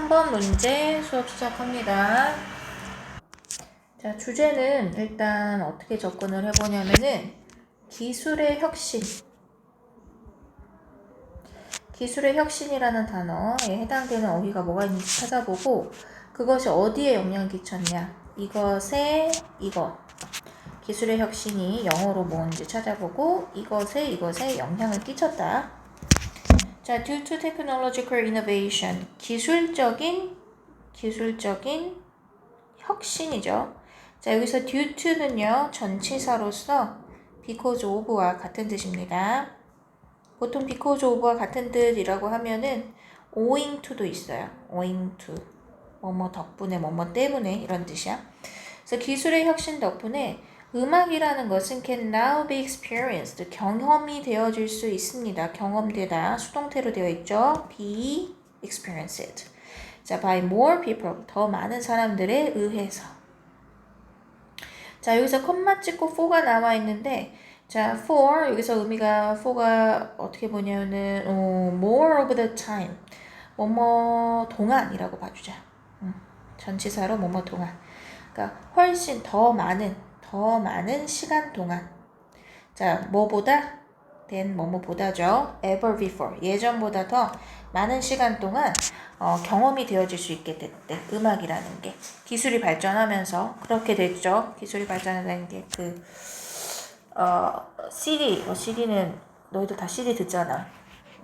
3번 문제 수업 시작합니다. 자, 주제는 일단 어떻게 접근을 해보냐면은 기술의 혁신. 기술의 혁신이라는 단어에 해당되는 어휘가 뭐가 있는지 찾아보고 그것이 어디에 영향을 끼쳤냐. 이것에 이것. 기술의 혁신이 영어로 뭔지 찾아보고 이것에 영향을 끼쳤다. 자, due to technological innovation. 기술적인 혁신이죠. 자, 여기서 due to는요, 전치사로서 because of와 같은 뜻입니다. 보통 because of와 같은 뜻이라고 하면은 owing to도 있어요. owing to. 뭐뭐 덕분에, 뭐뭐 때문에 이런 뜻이야. 그래서 기술의 혁신 덕분에 음악이라는 것은 can now be experienced. 경험이 되어질 수 있습니다. 경험되다. 수동태로 되어 있죠. be experienced. 자, by more people. 더 많은 사람들에 의해서. 자, 여기서 컴마 찍고 for가 나와 있는데, 자, for, 여기서 의미가 for가 어떻게 보냐면은, more of the time. 뭐뭐 동안이라고 봐주자. 전치사로 뭐뭐 동안. 그러니까 훨씬 더 많은 시간 동안. 자, 뭐보다? than 뭐뭐보다죠. ever before. 예전보다 더 많은 시간 동안 경험이 되어질 수 있게 됐대. 음악이라는 게. 기술이 발전하면서 그렇게 됐죠. 기술이 발전한다는 게 CD. CD는 너희도 다 CD 듣잖아.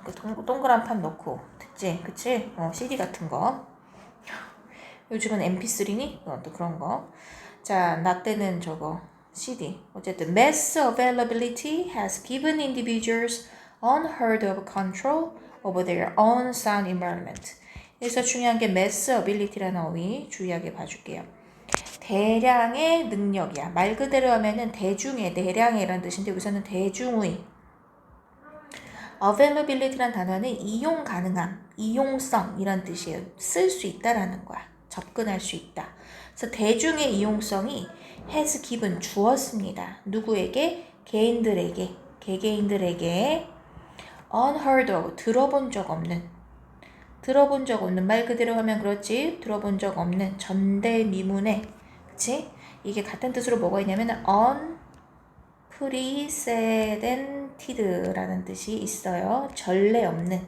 그 동그란 판 넣고 듣지? 그치? CD 같은 거. 요즘은 MP3니? 또 그런 거. 자, 나 때는 저거 CD. 어쨌든 mass availability has given individuals unheard of control over their own sound environment. 여기서 중요한 게 mass ability라는 어휘 주의하게 봐줄게요. 대량의 능력이야. 말 그대로 하면은 대중의, 대량의 이라는 뜻인데 여기서는 대중의. availability라는 단어는 이용 가능함, 이용성 이란 뜻이에요. 쓸 수 있다라는 거야. 접근할 수 있다. 그래서 대중의 이용성이 has given 주었습니다. 누구에게? 개인들에게, 개개인들에게 unheard of 들어본 적 없는 말 그대로 하면 그렇지 들어본 적 없는 전대미문의 그치? 이게 같은 뜻으로 뭐가 있냐면 unprecedented라는 뜻이 있어요. 전례 없는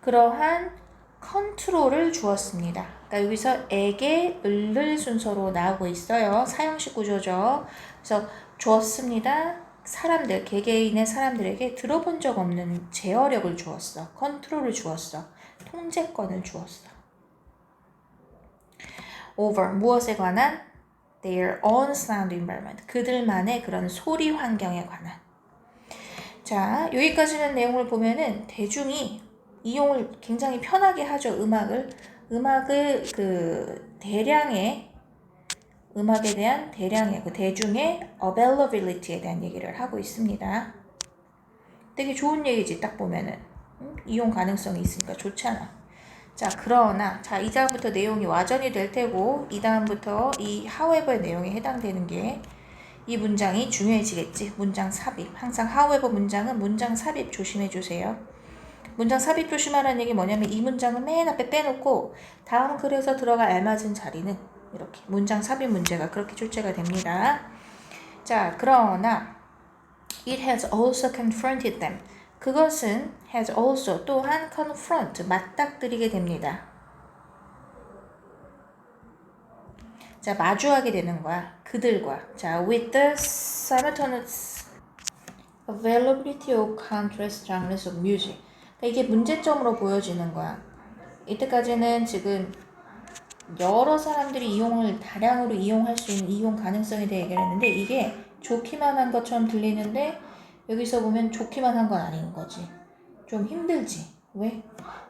그러한 컨트롤을 주었습니다. 그러니까 여기서 에게 을을 순서로 나오고 있어요. 사형식 구조죠. 그래서 주었습니다. 사람들, 개개인의 사람들에게 들어본 적 없는 제어력을 주었어. 컨트롤을 주었어. 통제권을 주었어. over, 무엇에 관한? their own sound environment. 그들만의 그런 소리 환경에 관한. 자, 여기까지는 내용을 보면은 대중이 이용을 굉장히 편하게 하죠. 음악을 음악에 대한 대량의 그 대중의 availability에 대한 얘기를 하고 있습니다. 되게 좋은 얘기지 딱 보면은 이용 가능성이 있으니까 좋잖아. 자, 그러나 이 다음부터 내용이 와전이 될 테고 이 다음부터 이 however의 내용에 해당되는 게 이 문장이 중요해지겠지. 문장 삽입. 항상 however 문장은 문장 삽입 조심해 주세요. 문장 삽입 조심하라는 얘기 뭐냐면 이 문장은 맨 앞에 빼놓고 다음 글에서 들어갈 알맞은 자리는 이렇게 문장 삽입 문제가 그렇게 출제가 됩니다. 자, 그러나 it has also confronted them. 그것은 has also 또한 confront 맞닥뜨리게 됩니다. 자, 마주하게 되는 거야. 그들과. 자, with the simultaneous availability of countless genres of music. 그러니까 이게 문제점으로 보여지는 거야. 이때까지는 지금 여러 사람들이 다량으로 이용할 수 있는 이용 가능성에 대해 얘기를 했는데 이게 좋기만 한 것처럼 들리는데 여기서 보면 좋기만 한 건 아닌 거지. 좀 힘들지. 왜?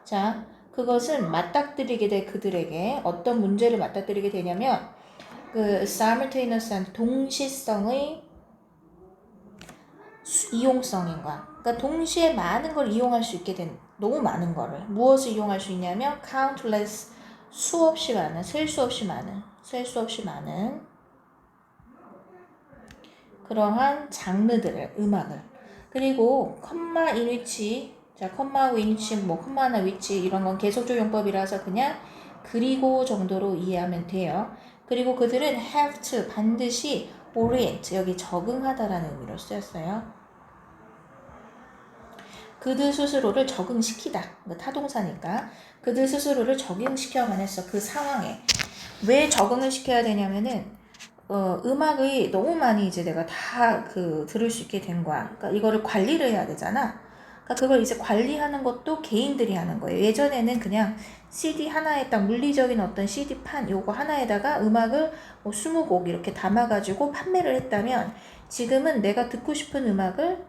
자, 그것은 맞닥뜨리게 될 그들에게 어떤 문제를 맞닥뜨리게 되냐면 그 simultaneous 동시성의 이용성인 거야. 그러니까 동시에 많은 걸 이용할 수 있게 된 너무 많은 거를 무엇을 이용할 수 있냐면 countless 수없이 많은 셀 수 없이 많은 그러한 장르들을 음악을 그리고 컴마 in which 자, 컴마, which, 뭐 컴마나 which 이런 건 계속적 용법이라서 그냥 그리고 정도로 이해하면 돼요. 그리고 그들은 have to 반드시 orient 여기 적응하다라는 의미로 쓰였어요. 그들 스스로를 적응시키다. 타동사니까 그들 스스로를 적응시켜야만 했어. 그 상황에. 왜 적응을 시켜야 되냐면은 음악이 너무 많이 이제 내가 다 들을 수 있게 된 거야. 그러니까 이거를 관리를 해야 되잖아. 그러니까 그걸 이제 관리하는 것도 개인들이 하는 거예요. 예전에는 그냥 CD 하나에 딱 물리적인 어떤 CD판 요거 하나에다가 음악을 뭐 20곡 이렇게 담아가지고 판매를 했다면 지금은 내가 듣고 싶은 음악을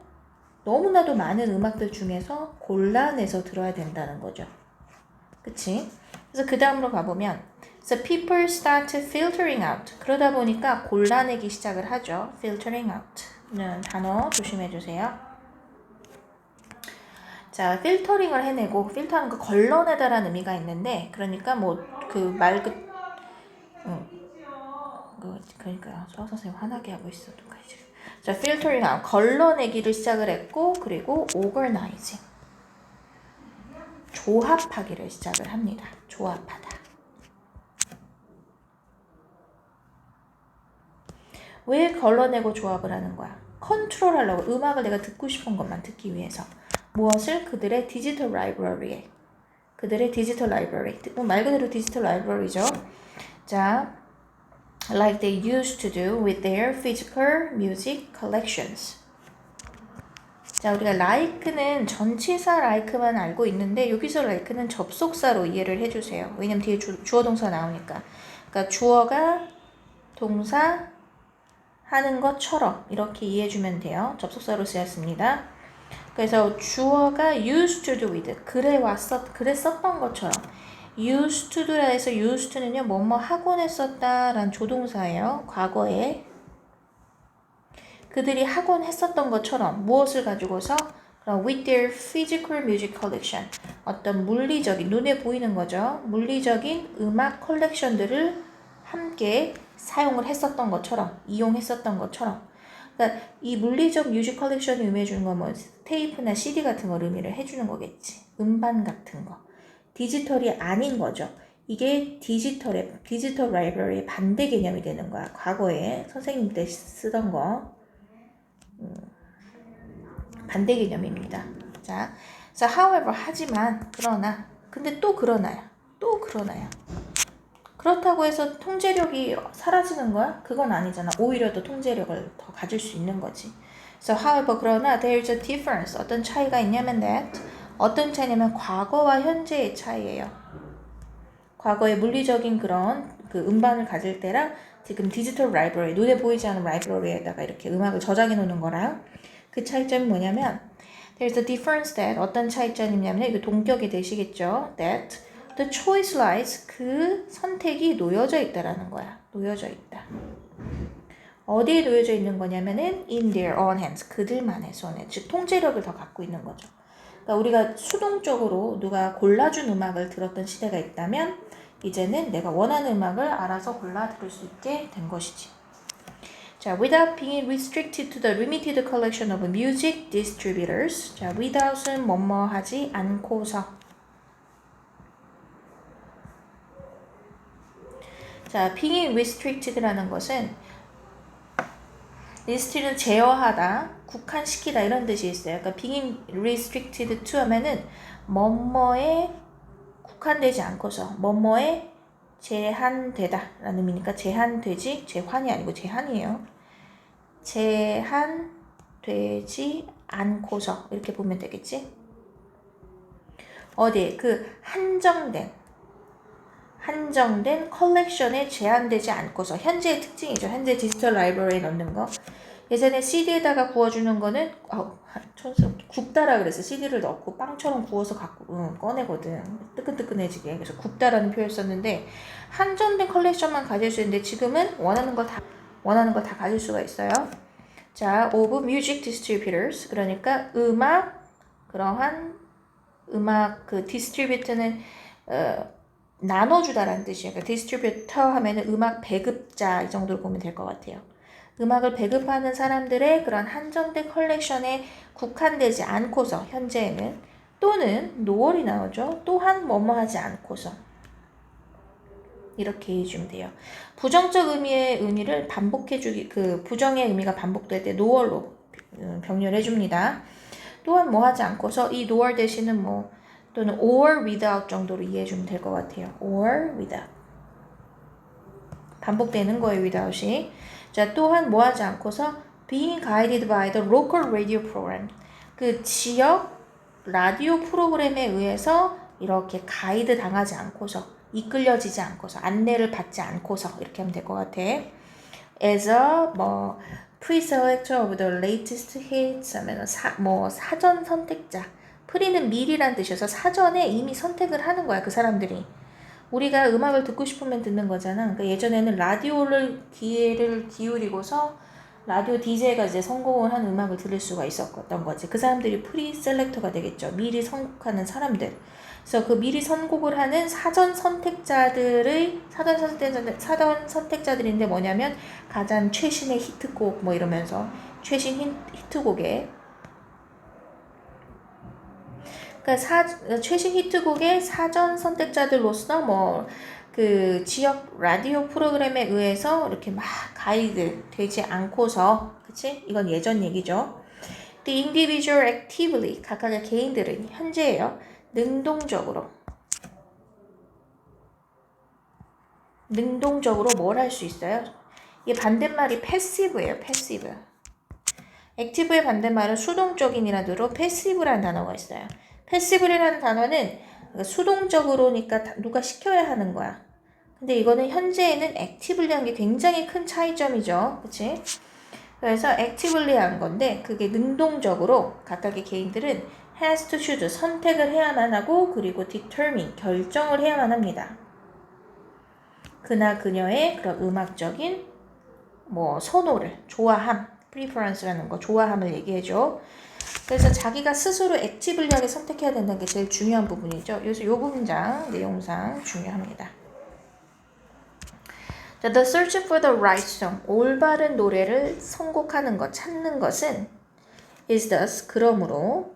너무나도 많은 음악들 중에서 골라내서 들어야 된다는 거죠. 그치? 그래서 그 다음으로 가보면 So people start filtering out. 그러다 보니까 골라내기 시작을 하죠. filtering out는 단어 조심해주세요. 자, 필터링을 해내고 필터하는 거 걸러내다라는 의미가 있는데 그러니까 뭐 그 말 그러니까 수학 선생님 화나게 하고 있어. 자, filtering out 걸러내기를 시작을 했고 그리고 organizing 조합하기를 시작을 합니다. 조합하다. 왜 걸러내고 조합을 하는 거야? 컨트롤 하려고 음악을 내가 듣고 싶은 것만 듣기 위해서 무엇을? 그들의 디지털 라이브러리에 그들의 디지털 라이브러리 말 그대로 디지털 라이브러리죠. 자, like they used to do with their physical music collections. 자, 우리가 like는 전치사 like만 알고 있는데 여기서 like는 접속사로 이해를 해주세요. 왜냐면 뒤에 주어 동사 나오니까. 그러니까 주어가 동사 하는 것처럼 이렇게 이해해주면 돼요. 접속사로 쓰였습니다. 그래서 주어가 used to do with 그래 썼던 것처럼 used to do라 해서 used to는요 뭐뭐 하곤 했었다라는 조동사예요. 과거에 그들이 하곤 했었던 것처럼 무엇을 가지고서 with their physical music collection 어떤 물리적인 눈에 보이는 거죠. 물리적인 음악 컬렉션들을 함께 사용을 했었던 것처럼 이용했었던 것처럼 그러니까 이 물리적 뮤직 컬렉션이 의미해주는 건 뭐 테이프나 CD 같은 걸 의미를 해주는 거겠지. 음반 같은 거. 디지털이 아닌 거죠. 이게 디지털 라이브러리의 반대 개념이 되는 거야. 과거에 선생님 때 쓰던 거. 반대 개념입니다. 자, so however 하지만 근데 또 그러나요. 그렇다고 해서 통제력이 사라지는 거야? 그건 아니잖아. 오히려 더 통제력을 더 가질 수 있는 거지. So however 그러나 there's a difference. 어떤 차이가 있냐면 that 어떤 차이냐면 과거와 현재의 차이예요. 과거의 물리적인 그런 음반을 가질 때랑 지금 디지털 라이브러리 눈에 보이지 않는 라이브러리에다가 이렇게 음악을 저장해 놓는 거랑 그 차이점이 뭐냐면 there's a difference that 어떤 차이점이냐면 이거 동격이 되시겠죠. that the choice lies 그 선택이 놓여져 있다라는 거야. 놓여져 있다. 어디에 놓여져 있는 거냐면은 in their own hands 그들만의 손에 즉 통제력을 더 갖고 있는 거죠. 그러니까 우리가 수동적으로 누가 골라준 음악을 들었던 시대가 있다면 이제는 내가 원하는 음악을 알아서 골라 들을 수 있게 된 것이지. 자, without being restricted to the limited collection of music distributors. 자, without은 뭐뭐 하지 않고서. 자, being restricted라는 것은 restrict는 제어하다, 국한시키다 이런 뜻이 있어요. 그러니까 being restricted to 하면은 뭐뭐에 국한되지 않고서 뭐뭐에 제한되다 라는 의미니까 제한되지, 제한이 아니고 제한이에요. 제한되지 않고서 이렇게 보면 되겠지? 어디 한정된 컬렉션에 제한되지 않고서 현재의 특징이죠. 현재 디지털 라이브러리에 넣는 거. 예전에 CD에다가 구워주는 거는 굽다라 그래서 CD를 넣고 빵처럼 구워서 갖고 꺼내거든. 뜨끈뜨끈해지게. 그래서 굽다라는 표현을 썼는데 한정된 컬렉션만 가질 수 있는데 지금은 원하는 거 다 가질 수가 있어요. 자, of music distributors 그러니까 그러한 음악 디스트리뷰트는 나눠주다라는 뜻이에요. 그러니까 디스트리뷰터 하면은 음악 배급자 이 정도로 보면 될 것 같아요. 음악을 배급하는 사람들의 그런 한정된 컬렉션에 국한되지 않고서 현재에는 또는 nore이 나오죠. 또한 뭐뭐 하지 않고서. 이렇게 해주면 돼요. 부정적 의미의 의미를 반복해주기, 그 부정의 의미가 반복될 때 nore로 병렬해 줍니다. 또한 뭐 하지 않고서 이 nor 대신은 뭐 또는 or without 정도로 이해해 주면 될 것 같아요. or without. 반복되는 거예요, without이. 자, 또한 뭐 하지 않고서 being guided by the local radio program. 그 지역 라디오 프로그램에 의해서 이렇게 가이드 당하지 않고서, 이끌려지지 않고서, 안내를 받지 않고서 이렇게 하면 될 것 같아. as a 뭐 pre-selector of the latest hits 하면 사전 선택자. 프리는 미리란 뜻이어서 사전에 이미 선택을 하는 거야, 그 사람들이. 우리가 음악을 듣고 싶으면 듣는 거잖아. 그러니까 예전에는 라디오를 기회를 기울이고서 라디오 DJ가 이제 선곡을 한 음악을 들을 수가 있었던 거지. 그 사람들이 프리셀렉터가 되겠죠. 미리 선곡하는 사람들. 그래서 그 미리 선곡을 하는 사전 선택자들인데 뭐냐면 가장 최신의 히트곡 뭐 이러면서 최신 히트곡에 그러니까 최신 히트곡의 사전 선택자들로서 뭐 그 지역 라디오 프로그램에 의해서 이렇게 막 가이드 되지 않고서, 그치? 이건 예전 얘기죠. The individual actively, 각각의 개인들은 현재예요. 능동적으로 뭘 할 수 있어요? 이게 반대말이 passive예요. passive. active의 반대말은 수동적인이라는 뜻으로 passive라는 단어가 있어요. passive라는 단어는 수동적으로니까 누가 시켜야 하는 거야. 근데 이거는 현재에는 actively한 게 굉장히 큰 차이점이죠. 그치? 그래서 actively 한 건데 그게 능동적으로 각각의 개인들은 has to choose 선택을 해야만 하고 그리고 determine 결정을 해야만 합니다. 그나 그녀의 그런 음악적인 뭐 선호를 좋아함 preference라는 거 좋아함을 얘기해줘. 그래서 자기가 스스로 액티블리하게 선택해야 된다는 게 제일 중요한 부분이죠. 그래서 이 문장 내용상 중요합니다. 자, the search for the right song, 올바른 노래를 선곡하는 것, 찾는 것은 is thus, 그러므로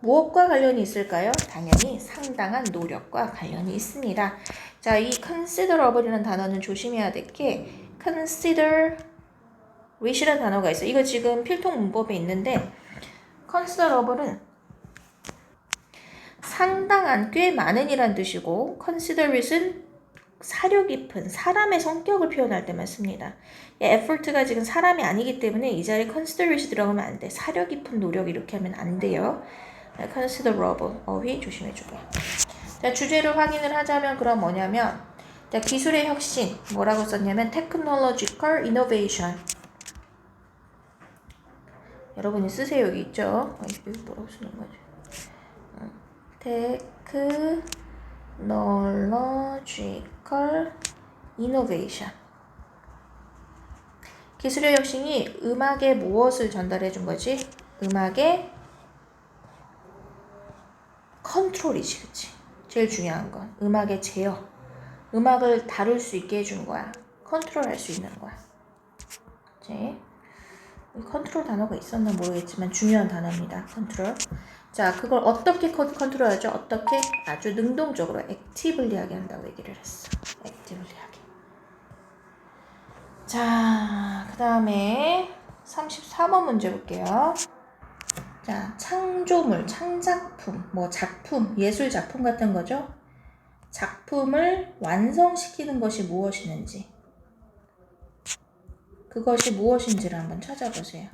무엇과 관련이 있을까요? 당연히 상당한 노력과 관련이 있습니다. 자, 이 considerable이라는 단어는 조심해야 될 게 consider wish라는 단어가 있어요. 이거 지금 필통 문법에 있는데 considerable은 상당한, 꽤 많은이란 뜻이고 considerat은 사려 깊은, 사람의 성격을 표현할 때만 씁니다. effort가 지금 사람이 아니기 때문에 이 자리에 considerat이 들어가면 안 돼. 사려 깊은 노력 이렇게 하면 안 돼요. considerable 어휘 조심해주고요. 자, 주제를 확인을 하자면 그럼 뭐냐면 자, 기술의 혁신 뭐라고 썼냐면 technological innovation. 여러분이 쓰세요. 여기 있죠. 여기 뭐라고 쓰는 거지? technological innovation. 기술의 혁신이 음악에 무엇을 전달해 준 거지? 음악의 컨트롤이지, 그치? 제일 중요한 건 음악의 제어. 음악을 다룰 수 있게 해준 거야. 컨트롤할 수 있는 거야. 그치? 컨트롤 단어가 있었나 모르겠지만 중요한 단어입니다. 컨트롤. 자, 그걸 어떻게 컨트롤하죠? 어떻게? 아주 능동적으로 액티블리하게 한다고 얘기를 했어. 액티블리하게. 자, 그 다음에 34번 문제 볼게요. 자, 창조물, 창작품, 뭐 작품, 예술 작품 같은 거죠. 작품을 완성시키는 것이 무엇이는지, 그것이 무엇인지를 한번 찾아보세요.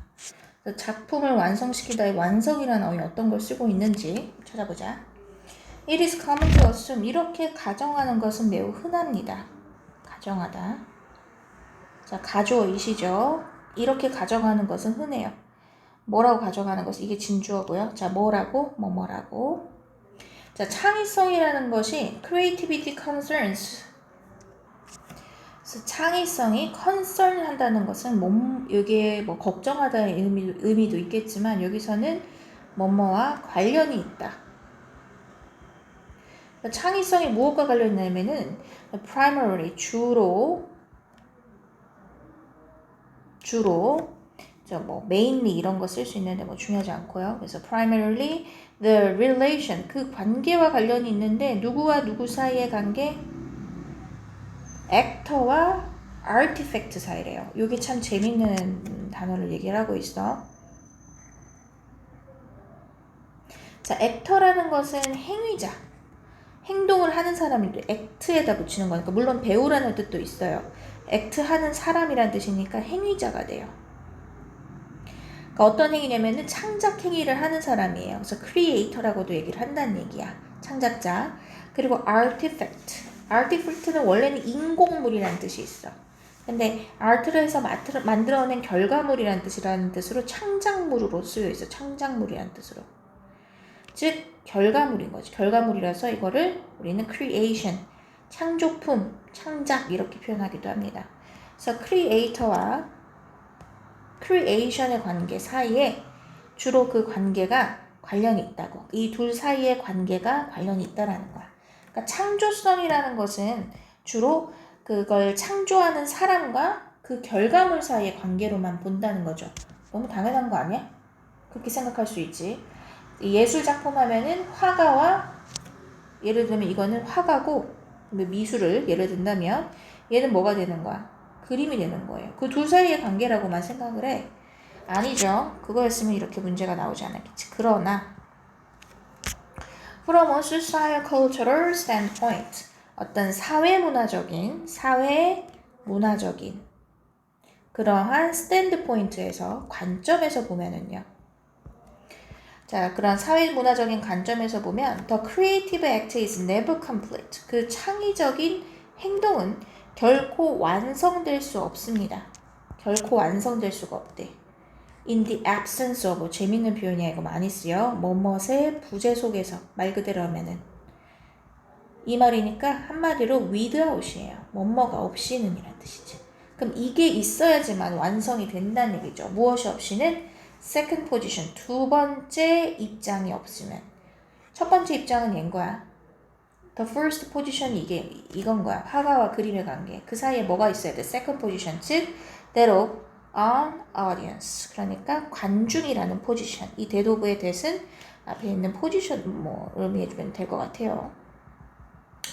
작품을 완성시키다의 완성이라는 어휘 어떤 걸 쓰고 있는지 찾아보자. It is common to assume. 이렇게 가정하는 것은 매우 흔합니다. 가정하다. 자, 가조어이시죠. 이렇게 가정하는 것은 흔해요. 뭐라고 가정하는 것은 이게 진주어고요. 자, 뭐라고? 뭐뭐라고. 자, 창의성이라는 것이 creativity concerns. 그래서 창의성이 concern 한다는 것은 이게 뭐 걱정하다는 의미도 있겠지만 여기서는 뭐뭐와 관련이 있다. 그러니까 창의성이 무엇과 관련이 있냐면은 primarily 주로 뭐 mainly 이런 거 쓸 수 있는데 뭐 중요하지 않고요. 그래서 primarily the relation 그 관계와 관련이 있는데 누구와 누구 사이의 관계? actor와 artifact 사이래요. 이게 참 재밌는 단어를 얘기를 하고 있어. 자, actor라는 것은 행위자, 행동을 하는 사람인데 act에다 붙이는 거니까 물론 배우라는 뜻도 있어요. act 하는 사람이란 뜻이니까 행위자가 돼요. 그러니까 어떤 행위냐면은 창작 행위를 하는 사람이에요. 그래서 creator라고도 얘기를 한다는 얘기야. 창작자. 그리고 artifact. artifact는 원래는 인공물이라는 뜻이 있어. 근데 art를 해서 만들어낸 결과물이라는 뜻이라는 뜻으로 창작물로 쓰여 있어. 창작물이라는 뜻으로. 즉 결과물인 거지. 결과물이라서 이거를 우리는 creation, 창조품, 창작 이렇게 표현하기도 합니다. 그래서 creator와 creation의 관계 사이에 주로 그 관계가 관련이 있다고. 이 둘 사이의 관계가 관련이 있다라는 거야. 그러니까 창조성이라는 것은 주로 그걸 창조하는 사람과 그 결과물 사이의 관계로만 본다는 거죠. 너무 당연한 거 아니야? 그렇게 생각할 수 있지. 예술 작품 하면은 화가와, 예를 들면 이거는 화가고 미술을 예를 든다면 얘는 뭐가 되는 거야? 그림이 되는 거예요. 그 둘 사이의 관계라고만 생각을 해. 아니죠. 그거였으면 이렇게 문제가 나오지 않았겠지. 그러나 from a socio-cultural standpoint 어떤 사회문화적인 그러한 스탠드 포인트에서 관점에서 보면은요. 자, 그런 사회문화적인 관점에서 보면 the creative act is never complete. 그 창의적인 행동은 결코 완성될 수 없습니다. 결코 완성될 수가 없대. In the absence of 재밌는 표현이야. 이거 많이 쓰여. 뭐뭇의 부재 속에서 말 그대로 하면은 이 말이니까 한마디로 without이에요. 뭐뭐가 없이는 이란 뜻이지. 그럼 이게 있어야지만 완성이 된다는 얘기죠. 무엇이 없이는 second position, 두 번째 입장이 없으면. 첫 번째 입장은 얘인 거야. The first position이 이건 거야. 화가와 그림의 관계. 그 사이에 뭐가 있어야 돼? second position, 즉 that of an audience. 그러니까 관중이라는 포지션. 이 that of의 that은 앞에 있는 포지션 의미해주면 될 것 같아요.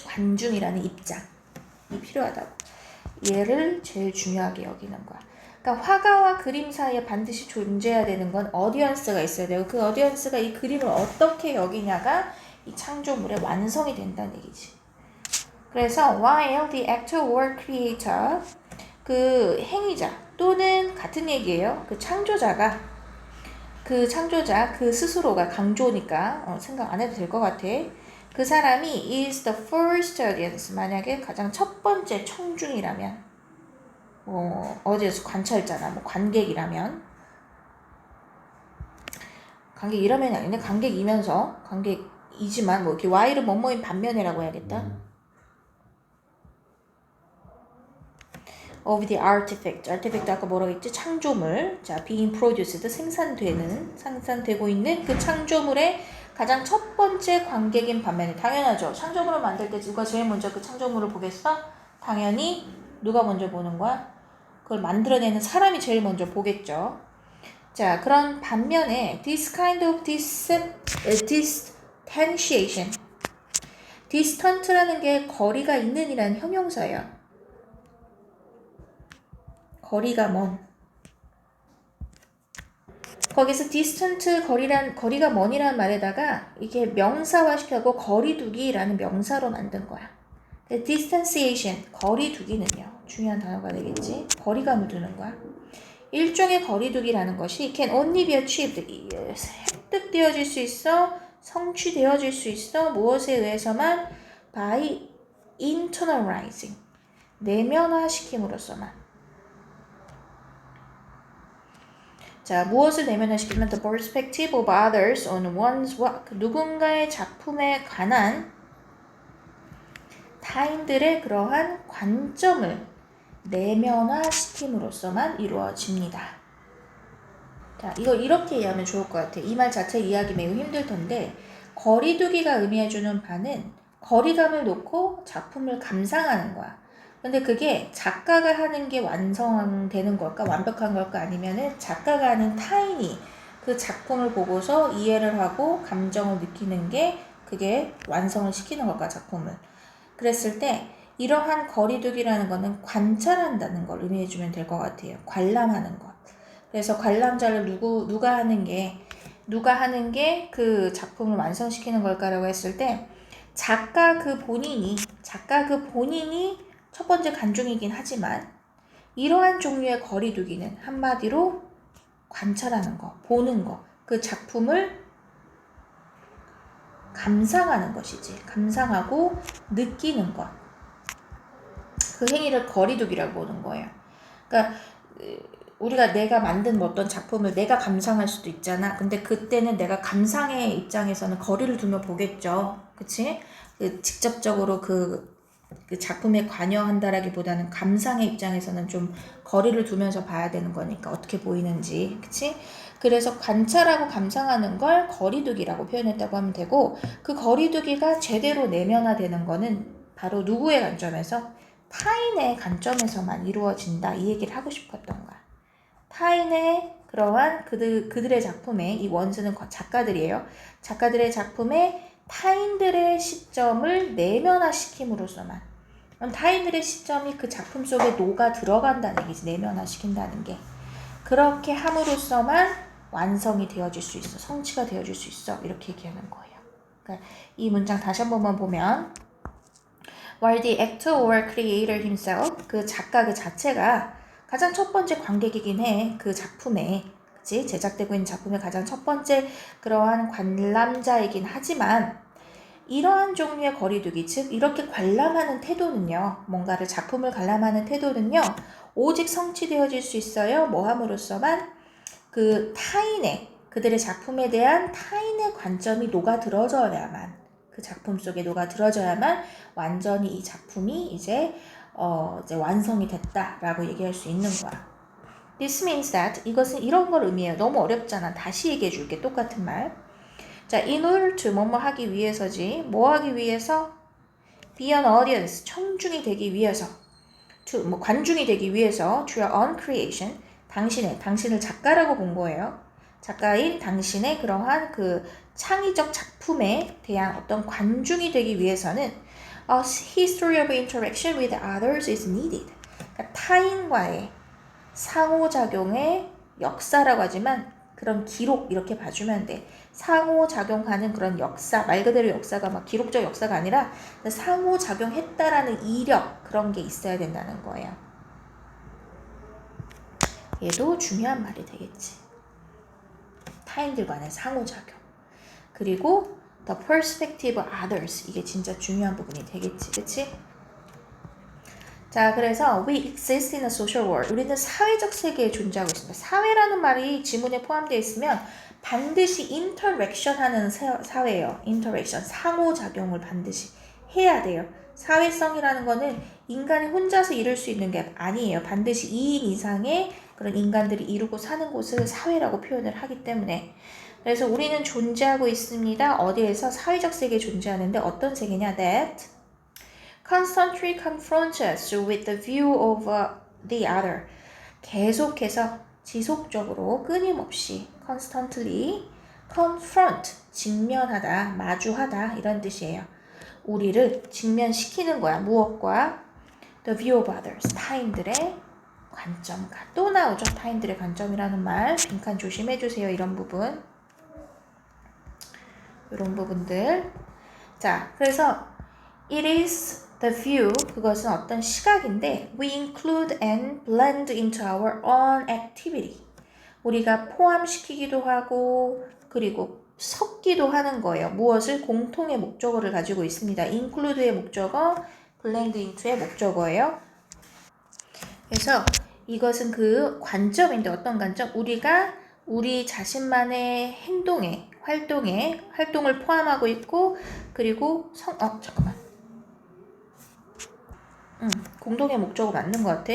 관중이라는 입장이 필요하다고. 얘를 제일 중요하게 여기는 거야. 그러니까 화가와 그림 사이에 반드시 존재해야 되는 건 어디언스가 있어야 되고 그 어디언스가 이 그림을 어떻게 여기냐가 이 창조물의 완성이 된다는 얘기지. 그래서 while the actor or creator 그 행위자 또는 같은 얘기예요. 그 창조자 그 스스로가 강조니까 생각 안 해도 될 것 같아. 그 사람이 is the first audience 만약에 가장 첫 번째 청중이라면 어디에서 관찰자나 관객이라면 관객이라면이 아닌데 관객이면서 관객이지만 이렇게 while은 뭐뭐인 반면에라고 해야겠다. of the artifact 아까 뭐라고 했지? 창조물. 자, being produced 생산되고 있는 그 창조물의 가장 첫 번째 관객인 반면에 당연하죠. 창조물을 만들 때 누가 제일 먼저 그 창조물을 보겠어? 당연히 누가 먼저 보는 거야? 그걸 만들어내는 사람이 제일 먼저 보겠죠. 자, 그런 반면에 this kind of distantiation distant라는 게 거리가 있는 이라는 형용사예요. 거리가 먼. 거기서 distant 거리가 먼이라는 말에다가 이게 명사화시켜고 거리두기라는 명사로 만든 거야. distanciation, 거리두기는요. 중요한 단어가 되겠지. 거리감을 두는 거야. 일종의 거리두기라는 것이 can only be achieved, 획득되어질 수 있어, 성취되어질 수 있어, 무엇에 의해서만 by internalizing, 내면화시킴으로써만. 자, 무엇을 내면화시키면 the perspective of others on one's work, 누군가의 작품에 관한 타인들의 그러한 관점을 내면화시킴으로써만 이루어집니다. 자, 이거 이렇게 이해하면 좋을 것 같아. 이 말 자체 이해하기 매우 힘들 텐데 거리두기가 의미해주는 바는 거리감을 놓고 작품을 감상하는 거야. 근데 그게 작가가 하는 게 완성되는 걸까? 완벽한 걸까? 아니면은 작가가 하는 타인이 그 작품을 보고서 이해를 하고 감정을 느끼는 게 그게 완성을 시키는 걸까? 작품을. 그랬을 때 이러한 거리두기라는 거는 관찰한다는 걸 의미해주면 될 것 같아요. 관람하는 것. 그래서 관람자를 누가 하는 게 그 작품을 완성시키는 걸까라고 했을 때 작가 그 본인이 첫 번째 관중이긴 하지만 이러한 종류의 거리두기는 한마디로 관찰하는 거, 보는 거, 그 작품을 감상하는 것이지. 감상하고 느끼는 것. 그 행위를 거리두기라고 보는 거예요. 그러니까 우리가 내가 만든 어떤 작품을 내가 감상할 수도 있잖아. 근데 그때는 내가 감상의 입장에서는 거리를 두며 보겠죠. 그치? 직접적으로 그 작품에 관여한다라기보다는 감상의 입장에서는 좀 거리를 두면서 봐야 되는 거니까 어떻게 보이는지. 그치? 그래서 관찰하고 감상하는 걸 거리두기라고 표현했다고 하면 되고 그 거리두기가 제대로 내면화되는 거는 바로 누구의 관점에서? 타인의 관점에서만 이루어진다. 이 얘기를 하고 싶었던 거야. 타인의 그러한 그들의 작품에 이 원스는 작가들이에요. 작가들의 작품에 타인들의 시점을 내면화시킴으로써만 그럼 타인들의 시점이 그 작품 속에 녹아 들어간다는 얘기지. 내면화시킨다는 게. 그렇게 함으로써만 완성이 되어질 수 있어. 성취가 되어질 수 있어. 이렇게 얘기하는 거예요. 그러니까 이 문장 다시 한 번만 보면 While the actor or creator himself, 그 작가 그 자체가 가장 첫 번째 관객이긴 해. 그 작품에. 그치? 제작되고 있는 작품의 가장 첫 번째 그러한 관람자이긴 하지만 이러한 종류의 거리두기, 즉 이렇게 관람하는 태도는요. 뭔가를 작품을 관람하는 태도는요. 오직 성취되어질 수 있어요. 뭐 함으로써만 그 타인의 그들의 작품에 대한 타인의 관점이 녹아들어져야만 그 작품 속에 녹아들어져야만 완전히 이 작품이 이제 완성이 됐다라고 얘기할 수 있는 거야. This means that 이것은 이런 걸 의미해요. 너무 어렵잖아. 다시 얘기해 줄게. 똑같은 말. 자, in order to 뭐뭐 하기 위해서지. 뭐 하기 위해서? Be an audience. 청중이 되기 위해서. To 관중이 되기 위해서. To your own creation. 당신을 작가라고 본 거예요. 작가인 당신의 그러한 그 창의적 작품에 대한 어떤 관중이 되기 위해서는 A history of interaction with others is needed. 그러니까 타인과의 상호작용의 역사라고 하지만 그런 기록 이렇게 봐주면 돼. 상호작용하는 그런 역사, 말 그대로 역사가 막 기록적 역사가 아니라 상호작용했다라는 이력 그런 게 있어야 된다는 거예요. 얘도 중요한 말이 되겠지. 타인들 간의 상호작용. 그리고 the perspective of others. 이게 진짜 중요한 부분이 되겠지. 그치? 자, 그래서 we exist in a social world. 우리는 사회적 세계에 존재하고 있습니다. 사회라는 말이 지문에 포함되어 있으면 반드시 interaction 하는 사회예요. interaction, 상호작용을 반드시 해야 돼요. 사회성이라는 거는 인간이 혼자서 이룰 수 있는 게 아니에요. 반드시 2인 이상의 그런 인간들이 이루고 사는 곳을 사회라고 표현을 하기 때문에 그래서 우리는 존재하고 있습니다. 어디에서? 사회적 세계에 존재하는데 어떤 세계냐? That constantly confronts us with the view of the other. 계속해서 지속적으로 끊임없이 constantly confront 직면하다, 마주하다 이런 뜻이에요. 우리를 직면시키는 거야. 무엇과? The view of others. 타인들의 관점과. 또 나오죠. 타인들의 관점이라는 말. 빈칸 조심해 주세요. 이런 부분. 이런 부분들. 자, 그래서 it is the view, 그것은 어떤 시각인데 we include and blend into our own activity. 우리가 포함시키기도 하고 그리고 섞기도 하는 거예요. 무엇을? 공통의 목적어를 가지고 있습니다. include의 목적어, blend into의 목적어예요. 그래서 이것은 그 관점인데 어떤 관점? 우리가 우리 자신만의 활동을 포함하고 있고 그리고 잠깐만. 공동의 목적어 맞는 것 같아.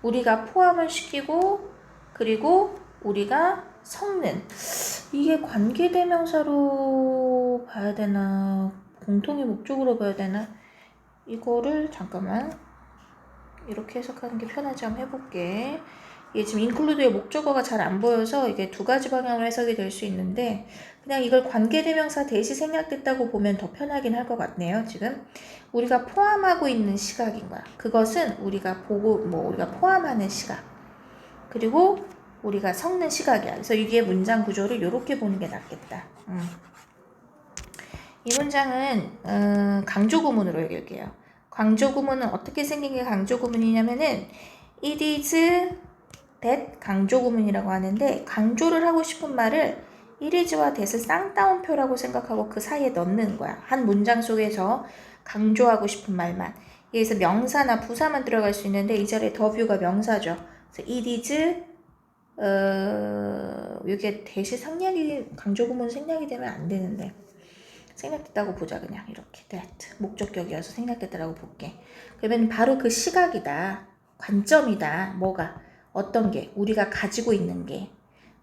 우리가 포함을 시키고 그리고 우리가 섞는 이게 관계대명사로 봐야 되나 공통의 목적으로 봐야 되나 이거를 잠깐만 이렇게 해석하는 게 편하지 한번 해볼게. 이게 지금 include의 목적어가 잘 안 보여서 이게 두 가지 방향으로 해석이 될 수 있는데 그냥 이걸 관계대명사 대시 생략됐다고 보면 더 편하긴 할 것 같네요. 지금 우리가 포함하고 있는 시각인 거야. 그것은 우리가 보고 우리가 포함하는 시각 그리고 우리가 섞는 시각이야. 그래서 이게 문장 구조를 이렇게 보는 게 낫겠다. 이 문장은 강조 구문으로 읽을게요. 강조 구문은 어떻게 생긴 게 강조 구문이냐면은 it is that 강조 구문이라고 하는데 강조를 하고 싶은 말을 it is와 that을 쌍따옴표라고 생각하고 그 사이에 넣는 거야. 한 문장 속에서 강조하고 싶은 말만. 여기서 명사나 부사만 들어갈 수 있는데 이 자리에 더뷰가 명사죠. 그래서 it is 이게 대시 생략이 강조 구문 생략이 되면 안 되는데 생략됐다고 보자. 그냥 이렇게 that 목적격이어서 생략됐다라고 볼게. 그러면 바로 그 시각이다. 관점이다. 뭐가 어떤 게 우리가 가지고 있는 게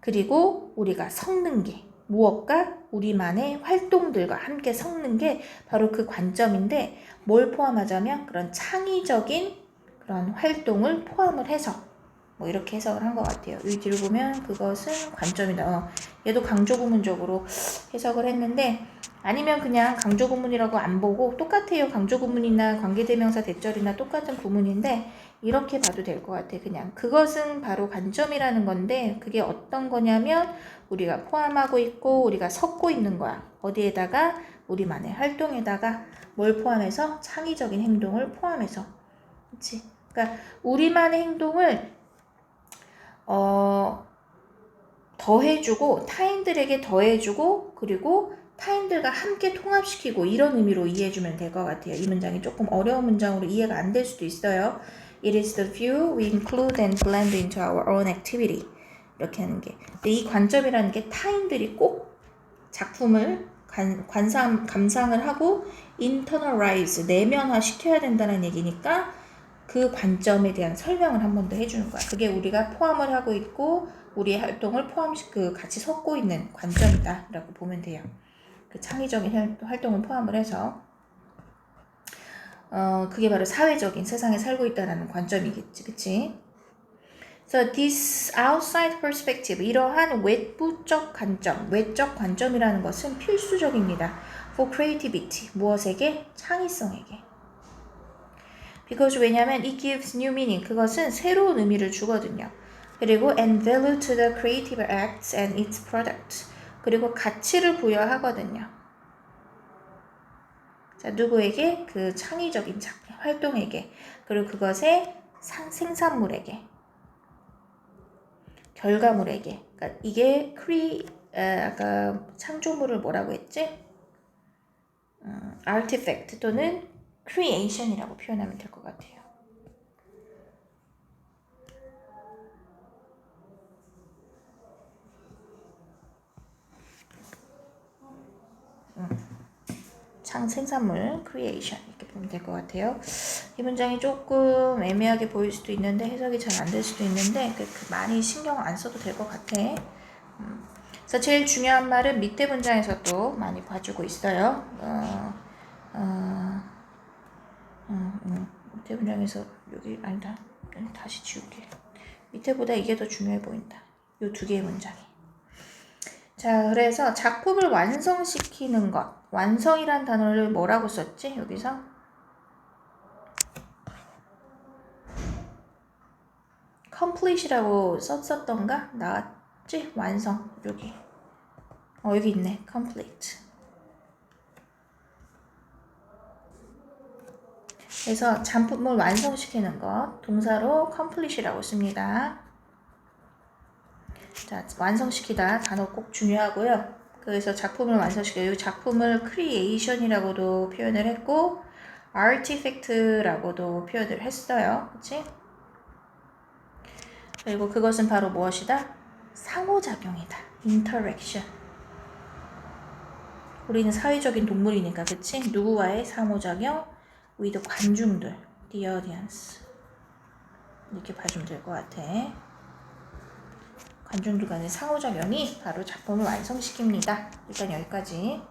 그리고 우리가 섞는 게 무엇과 우리만의 활동들과 함께 섞는 게 바로 그 관점인데 뭘 포함하자면 그런 창의적인 그런 활동을 포함을 해서 이렇게 해석을 한 것 같아요. 이 뒤를 보면 그것은 관점이다. 얘도 강조 구문적으로 해석을 했는데 아니면 그냥 강조 구문이라고 안 보고 똑같아요. 강조 구문이나 관계대명사 대절이나 똑같은 구문인데 이렇게 봐도 될 것 같아. 그냥 그것은 바로 관점이라는 건데 그게 어떤 거냐면 우리가 포함하고 있고 우리가 섞고 있는 거야. 어디에다가 우리만의 활동에다가 뭘 포함해서 창의적인 행동을 포함해서 그치? 그러니까 우리만의 행동을 더해주고 타인들에게 더해주고 그리고 타인들과 함께 통합시키고 이런 의미로 이해해주면 될 것 같아요. 이 문장이 조금 어려운 문장으로 이해가 안 될 수도 있어요. It is the view we include and blend into our own activity. 이렇게 하는 게. 근데 이 관점이라는 게 타인들이 꼭 작품을 감상을 하고 internalize, 내면화 시켜야 된다는 얘기니까 그 관점에 대한 설명을 한 번 더 해주는 거야. 그게 우리가 포함을 하고 있고 우리의 활동을 같이 섞고 있는 관점이다 라고 보면 돼요. 그 창의적인 활동을 포함을 해서 그게 바로 사회적인 세상에 살고 있다는 관점이겠지. 그치? So this outside perspective, 이러한 외부적 관점, 외적 관점이라는 것은 필수적입니다. For creativity, 무엇에게? 창의성에게. Because 왜냐면 it gives new meaning, 그것은 새로운 의미를 주거든요. 그리고 and value to the creative acts and its product, 그리고 가치를 부여하거든요. 자, 누구에게? 그 창의적인 활동에게, 그리고 그것의 생산물에게, 결과물에게. 그러니까 이게 아까 창조물을 뭐라고 했지? artifact 또는 creation이라고 표현하면 될 것 같아요. 생산물, creation 이렇게 보면 될 것 같아요. 이 문장이 조금 애매하게 보일 수도 있는데 해석이 잘 안 될 수도 있는데 많이 신경 안 써도 될 것 같아. 그래서 제일 중요한 말은 밑에 문장에서도 많이 봐주고 있어요. 밑에 문장에서 여기 아니다. 다시 지울게. 밑에보다 이게 더 중요해 보인다. 이 두 개의 문장이. 자, 그래서 작품을 완성시키는 것. 완성이란 단어를 뭐라고 썼지? 여기서? complete이라고 썼었던가? 나왔지? 완성. 여기. 여기 있네. complete. 그래서 작품을 완성시키는 것. 동사로 complete이라고 씁니다. 자, 완성시키다 단어 꼭 중요하고요. 그래서 작품을 완성시켜요. 이 작품을 creation이라고도 표현을 했고 artifact라고도 표현을 했어요. 그치? 그리고 그것은 바로 무엇이다? 상호작용이다. interaction. 우리는 사회적인 동물이니까 그치? 누구와의 상호작용? with 관중들. the audience. 이렇게 봐주면 될 것 같아. 관중들 간의 상호작용이 바로 작품을 완성시킵니다. 일단 여기까지.